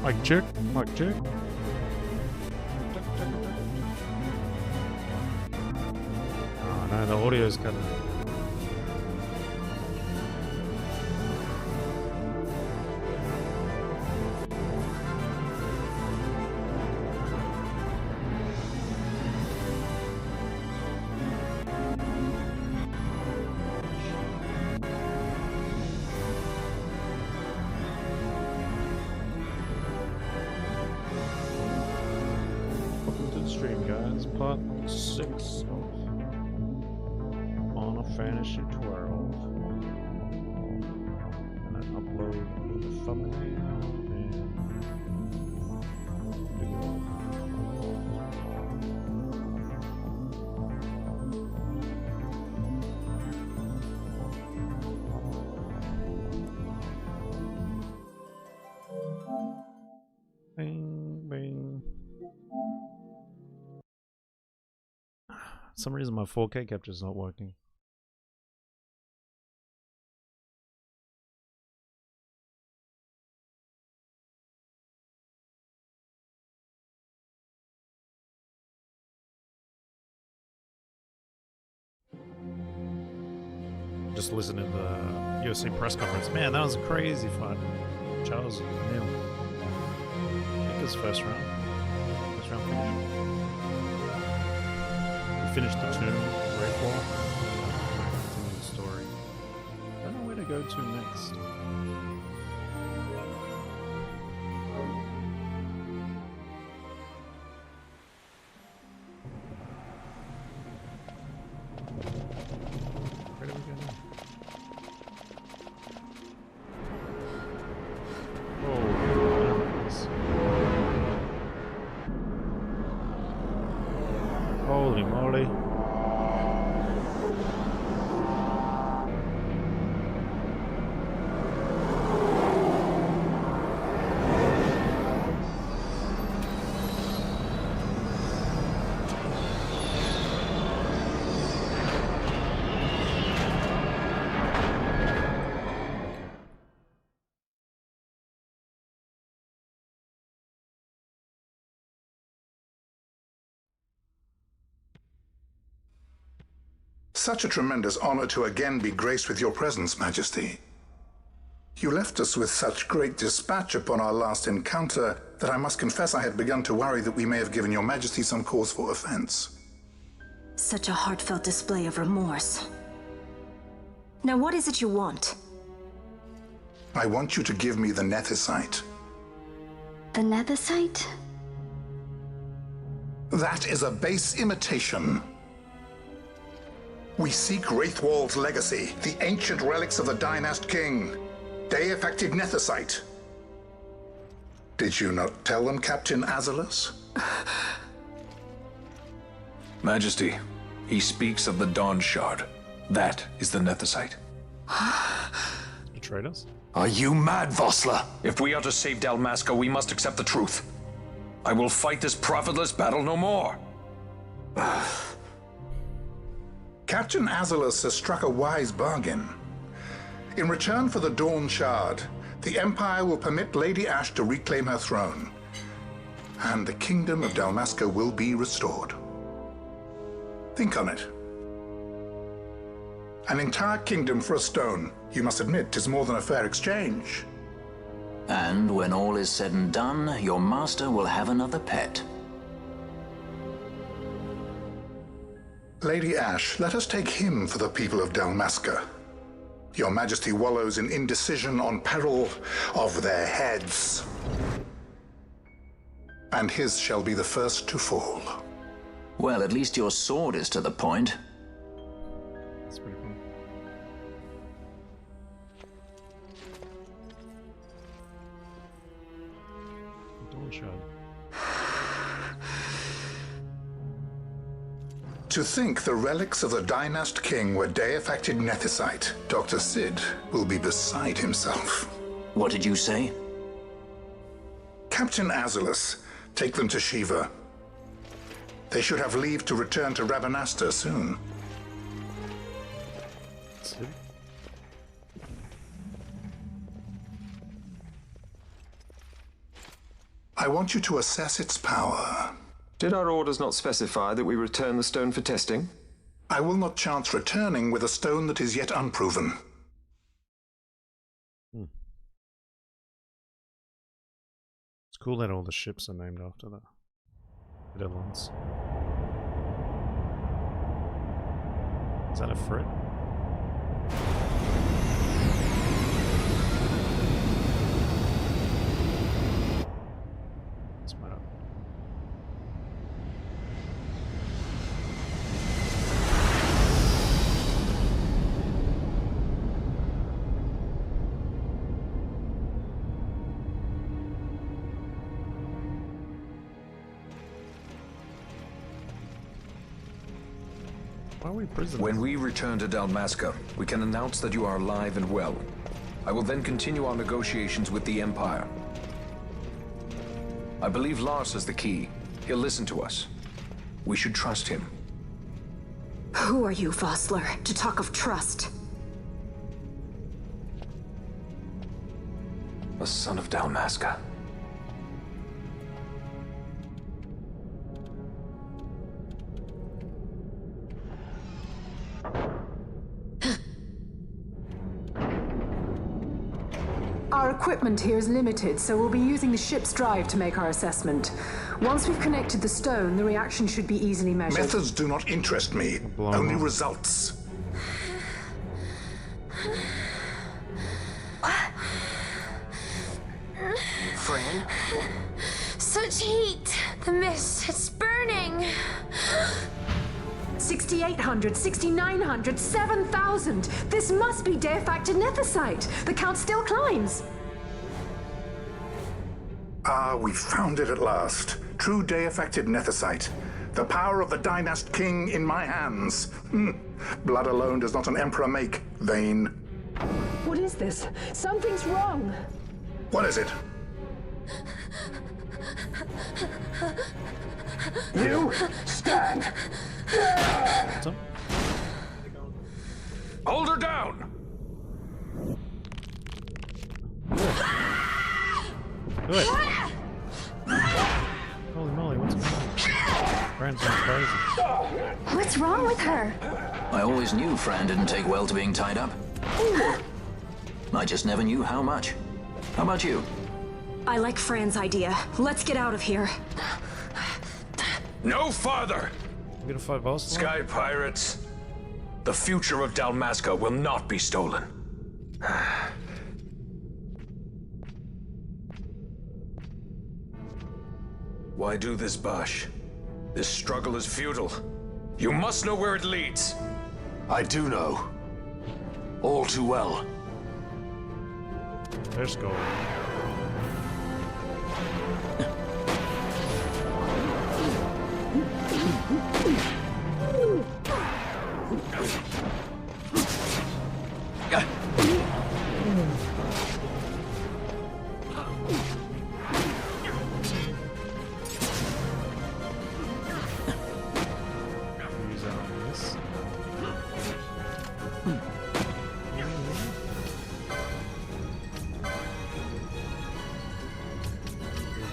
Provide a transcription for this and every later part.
Mic check, mic check. Oh no, the audio's cutting. Stream, guys. Part 6 of On a Fantasy 12. And I upload the thumbnail and bing, bing. For some reason my 4K capture's not working. Just listening to the UFC press conference. Man, that was a crazy fight. Charles Neal. I think it's first round. First round finish. Finished the tomb, Great Wall. Continue the story. I don't know where to go to next. Where do we go now? Holy moly. Such a tremendous honor to again be graced with your presence, Majesty. You left us with such great dispatch upon our last encounter that I must confess I had begun to worry that we may have given your Majesty some cause for offense. Such a heartfelt display of remorse. Now what is it you want? I want you to give me the Nethicite. The Nethicite? That is a base imitation. We seek Wraithwald's legacy, the ancient relics of the Dynast King. They affected Nethicite. Did you not tell them, Captain Azalus? Majesty, he speaks of the Dawn Shard. That is the Nethicite. Betrayed us? Are you mad, Vossler? If we are to save Dalmasca, we must accept the truth. I will fight this profitless battle no more. Captain Azalus has struck a wise bargain. In return for the Dawn Shard, the Empire will permit Lady Ash to reclaim her throne, and the Kingdom of Dalmasca will be restored. Think on it. An entire kingdom for a stone. You must admit, 'tis more than a fair exchange. And when all is said and done, your master will have another pet. Lady Ash, let us take him for the people of Dalmasca. Your Majesty wallows in indecision on peril of their heads. And his shall be the first to fall. Well, at least your sword is to the point. That's pretty cool. Dawn Shard. To think the relics of the Dynast King were day-affected Nethicite, Dr. Sid will be beside himself. What did you say? Captain Azalus, take them to Shiva. They should have leave to return to Rabanasta soon. Sid? I want you to assess its power. Did our orders not specify that we return the stone for testing? I will not chance returning with a stone that is yet unproven. It's cool that all the ships are named after the villains. Is that a fruit? Smart. Why are we prisoners? When we return to Dalmasca, we can announce that you are alive and well. I will then continue our negotiations with the Empire. I believe Lars has the key. He'll listen to us. We should trust him. Who are you, Vossler, to talk of trust? A son of Dalmasca. Our equipment here is limited, so we'll be using the ship's drive to make our assessment. Once we've connected the stone, the reaction should be easily measured. Methods do not interest me, only results. Fran? Such heat! The mist, it's burning! 6,800, 6,900, 7,000! This must be Deifacted Nethicite! The count still climbs! Ah, we found it at last. True Deifacted Nethicite. The power of the Dynast King in my hands. Blood alone does not an emperor make, Vain. What is this? Something's wrong! What is it? You stand! What's up? Hold her down! Do it! Holy moly, what's going on? Fran's gone crazy. What's wrong with her? I always knew Fran didn't take well to being tied up. I just never knew how much. How about you? I like Fran's idea. Let's get out of here. No farther! You gonna fight Vossler? Sky pirates, the future of Dalmasca will not be stolen. Why do this, Bash? This struggle is futile. You must know where it leads. I do know. All too well. There's gold. Use that on this.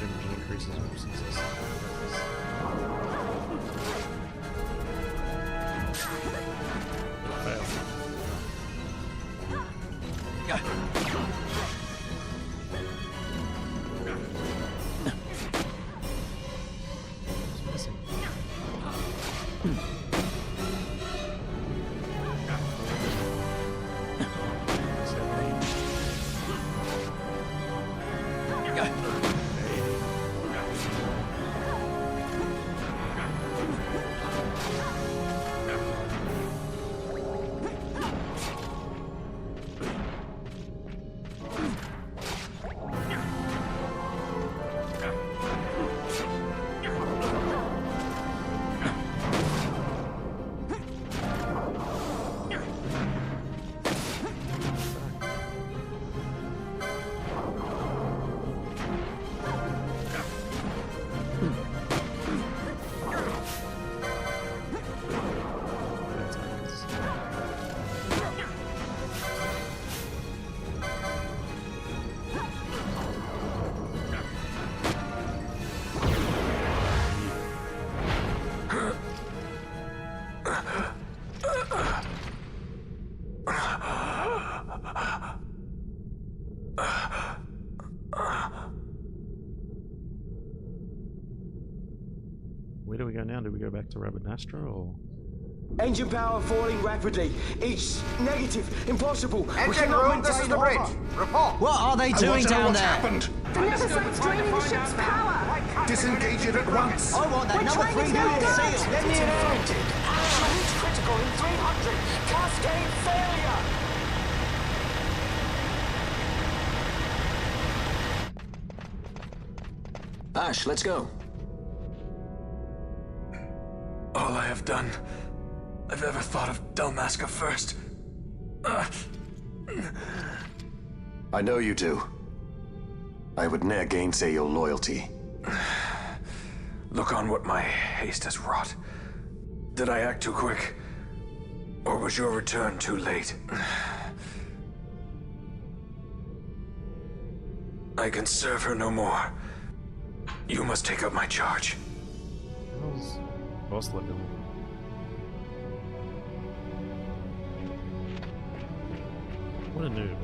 Damage increases over success. Fail. It's missing. where do we go now? Do we go back to Rabanastra or? Engine power falling rapidly. It's negative. Impossible. Engine room, this is the bridge. Report. What are they doing down there? Happened? The Nephesite's draining the ship's power! Disengage it at once. I want that We're number trying 3 to unit get sealed. Let me infect it. Reach critical in 300. Cascade failure. Ash, let's go. All I have done, I've ever thought of Dalmasca first. I know you do. I would ne'er gainsay your loyalty. Look on what my haste has wrought. Did I act too quick? Or was your return too late? I can serve her no more. You must take up my charge. How's Bosla doing? What a noob.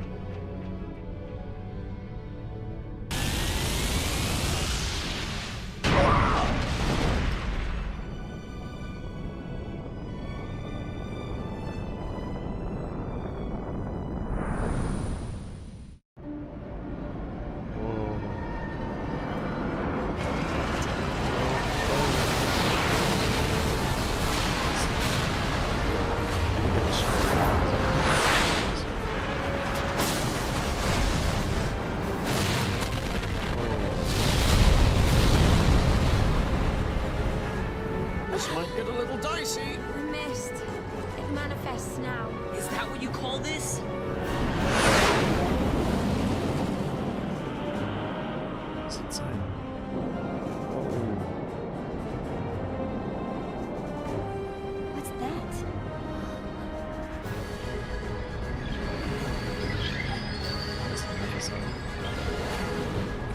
Might get a little dicey. The mist. It manifests now. Is that what you call this? It's insane. What's that?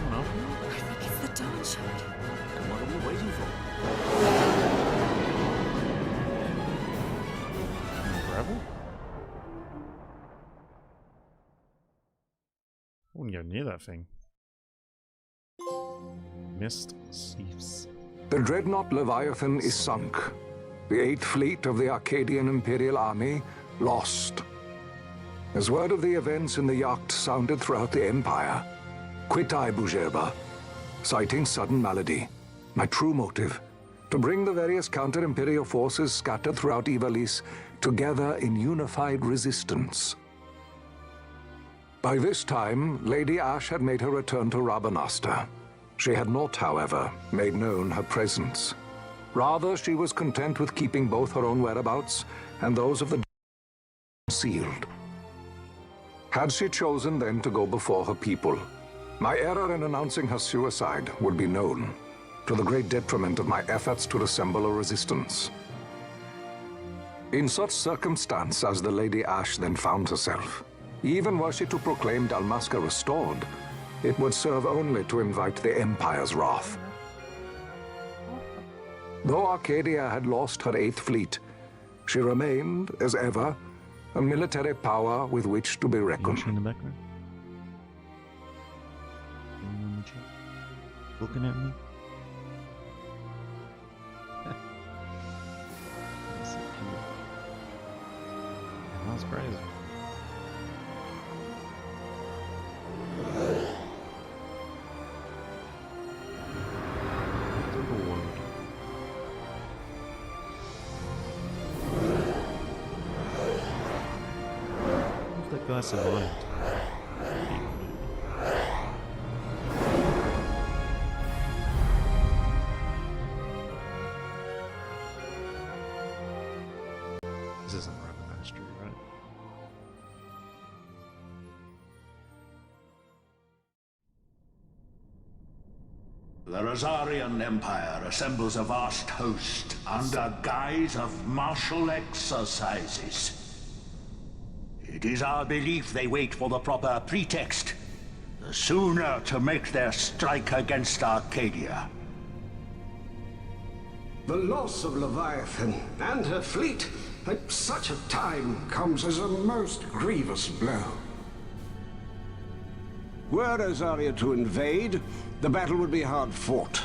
Come on. I think it's the dawn shard. And what are we waiting for? Gravel? I wouldn't go near that thing. Mist Chiefs. The dreadnought Leviathan is sunk. The 8th Fleet of the Arcadian Imperial Army lost. As word of the events in the yacht sounded throughout the Empire, quit I Bujerba, citing sudden malady. My true motive, to bring the various counter-imperial forces scattered throughout Ivalice together in unified resistance. By this time, Lady Ash had made her return to Rabanastre. She had not, however, made known her presence. Rather, she was content with keeping both her own whereabouts and those of the concealed. Had she chosen then to go before her people, my error in announcing her suicide would be known, to the great detriment of my efforts to assemble a resistance. In such circumstance as the Lady Ash then found herself, even were she to proclaim Dalmasca restored, it would serve only to invite the Empire's wrath. Though Arcadia had lost her 8th Fleet, she remained, as ever, a military power with which to be reckoned. In the background? Looking at me? That's so cute. That's crazy. That guy survived. This isn't Rabanastre, right? The Rosarian Empire assembles a vast host under guise of martial exercises. It is our belief they wait for the proper pretext, the sooner to make their strike against Arcadia. The loss of Leviathan and her fleet at such a time comes as a most grievous blow. Were Rosaria to invade, the battle would be hard fought.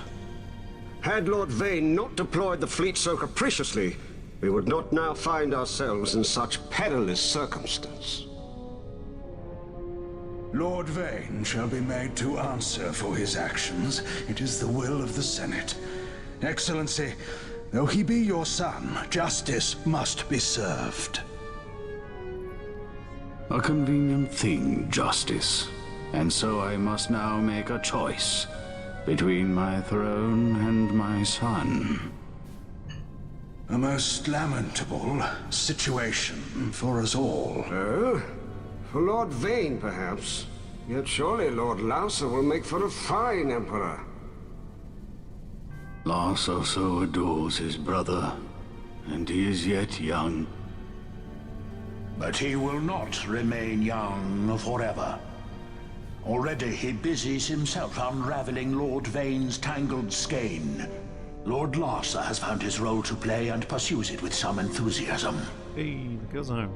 Had Lord Vane not deployed the fleet so capriciously, we would not now find ourselves in such perilous circumstance. Lord Vane shall be made to answer for his actions. It is the will of the Senate. Excellency, though he be your son, justice must be served. A convenient thing, justice. And so I must now make a choice between my throne and my son. A most lamentable situation for us all. Oh? For Lord Vane, perhaps. Yet surely Lord Lauser will make for a fine emperor. Lauser so adores his brother, and he is yet young. But he will not remain young forever. Already he busies himself unraveling Lord Vane's tangled skein. Lord Lauser has found his role to play and pursues it with some enthusiasm. Hey, the girl's home.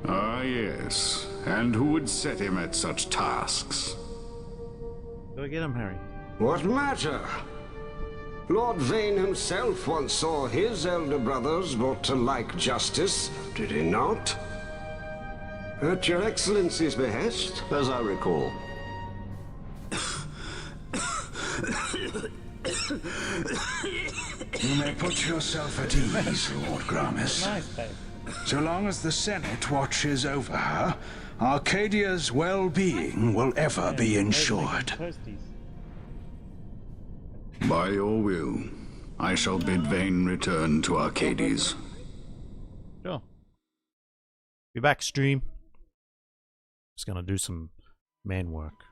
Ah, yes. And who would set him at such tasks? Go get him, Harry. What matter? Lord Vane himself once saw his elder brothers brought to like justice, did he not? At your Excellency's behest, as I recall. You may put yourself at ease, Lord Gramis. Nice, babe. So long as the Senate watches over her, Arcadia's well-being will ever be ensured. By your will, I shall bid Vane return to Arcades. Sure. Be back, stream. Just gonna do some man work.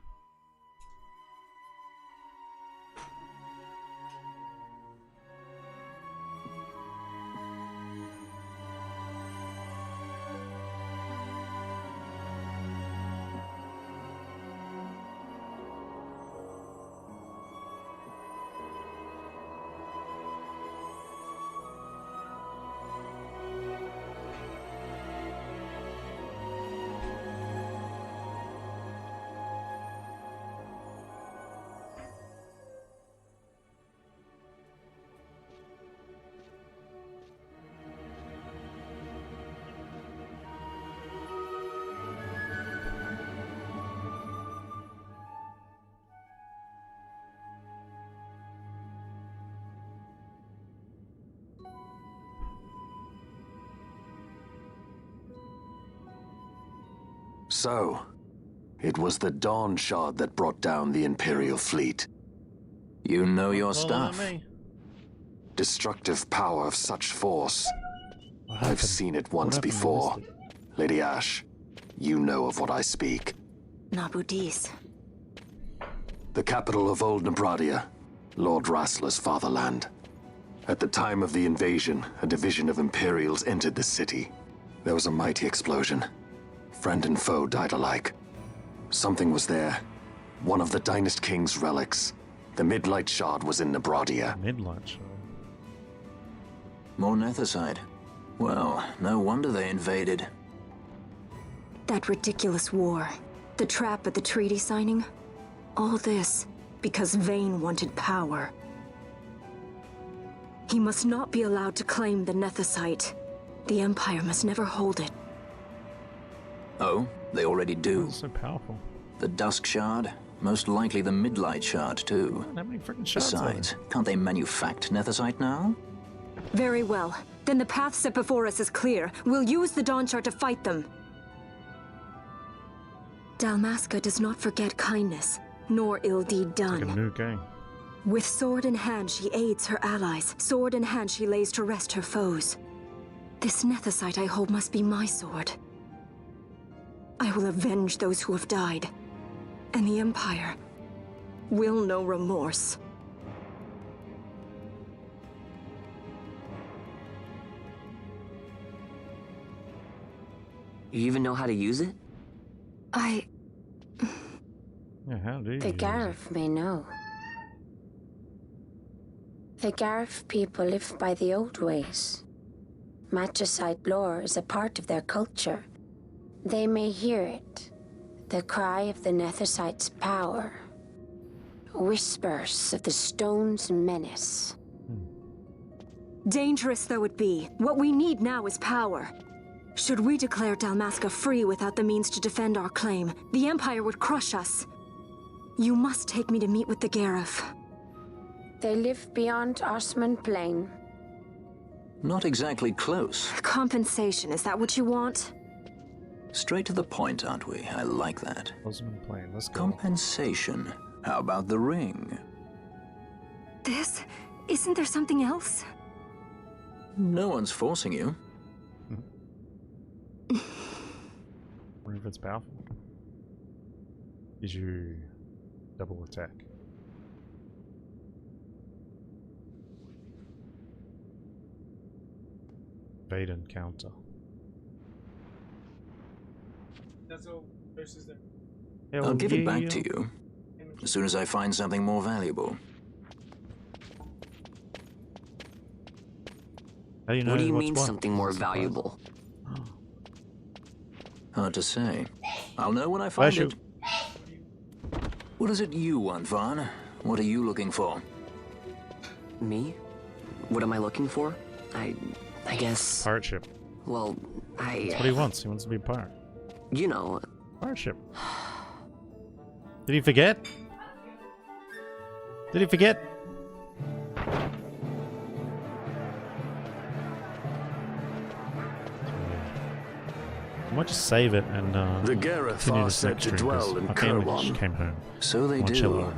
So, it was the Dawn Shard that brought down the Imperial fleet. You know your stuff. Destructive power of such force. I've seen it once before. Lady Ash, you know of what I speak. Nabudis. The capital of Old Nebradia, Lord Rassler's fatherland. At the time of the invasion, a division of Imperials entered the city. There was a mighty explosion. Friend and foe died alike. Something was there. One of the Dynast King's relics. The Midlight Shard was in Nebradia. Midlight Shard. More Nethicite. Well, no wonder they invaded. That ridiculous war. The trap at the treaty signing. All this because Vane wanted power. He must not be allowed to claim the Nethicite. The Empire must never hold it. Oh, they already do. That's so powerful. The Dusk Shard, most likely the Midlight Shard too. How many freaking shards are Besides, there? can't they manufacture Nethicite now? Very well. Then the path set before us is clear. We'll use the Dawn Shard to fight them. Dalmasca does not forget kindness, nor ill deed done. Like a new game. With sword in hand, she aids her allies. Sword in hand, she lays to rest her foes. This Nethicite I hold must be my sword. I will avenge those who have died, and the Empire will know remorse. You even know how to use it? Yeah, how do you The use it? Garif may know. The Garif people live by the old ways. Magicite lore is a part of their culture. They may hear it, the cry of the Nethicite's power. Whispers of the stone's menace. Dangerous though it be, what we need now is power. Should we declare Dalmasca free without the means to defend our claim, the Empire would crush us. You must take me to meet with the Gareth. They live beyond Osman Plain. Not exactly close. Compensation, is that what you want? Straight to the point, aren't we? I like that. Osman Plain, let's go. Compensation. How about the ring? This? Isn't there something else? No one's forcing you. Wonder if it's powerful. Is you double attack? Bait and counter. That's all versus them. I'll give it back to you as soon as I find something more valuable. How do you know what do you what's mean what? something more valuable? Hard to say. I'll know when I find it. What is it you want, Vaughn? What are you looking for? Me? What am I looking for? I guess... Pirate ship. Well, That's what he wants. He wants to be a pirate. You know... Pirate ship. Did he forget? Did he forget? I might just save it and the Gareth are said to dwell in Kirwan. Came home. So they do.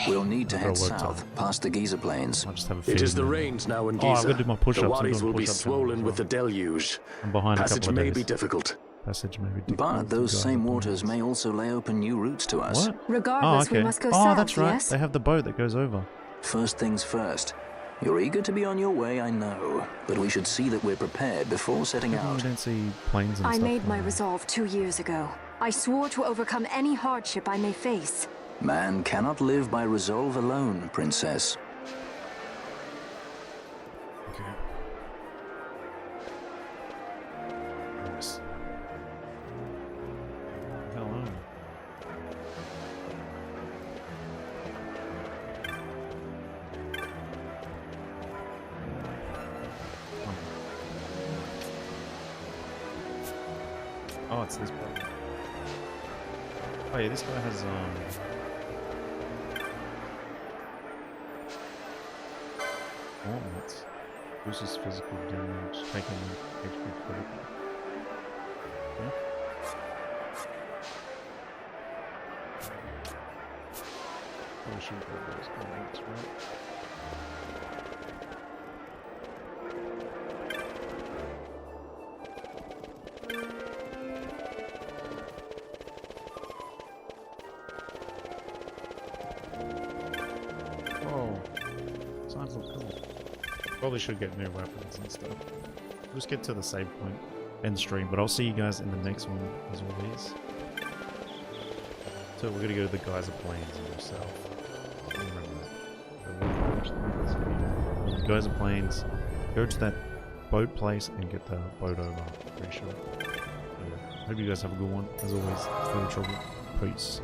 We'll need to head south, past the Giza Plains. It is the rains now in Oh, I'm Giza. gonna do my push-ups. The I'm wadis doing will be push-ups swollen with the deluge. I'm behind Passage a couple of may days. be difficult. Passage may be difficult. But those same waters may also lay open new routes to us. What? Regardless, we must go south, that's right. yes? They have the boat that goes over. First things first. You're eager to be on your way, I know. But we should see that we're prepared before setting out. I don't see planes and I stuff. made my resolve 2 years ago. I swore to overcome any hardship I may face. Man cannot live by resolve alone, Princess. Okay. Nice. Hello. Oh, it's this part. Oh yeah, this guy has gauntlets. Reduces physical damage, taking HP critical. Yeah. Probably should have those gauntlets, right? Probably should get new weapons and stuff. We'll just get to the save point, end stream, but I'll see you guys in the next one as always. So we're gonna go to the Geyser Plains and go south. Remember that. Geyser Plains, go to that boat place and get the boat over, pretty sure. Hope you guys have a good one. As always, Feel the Trouble. Peace.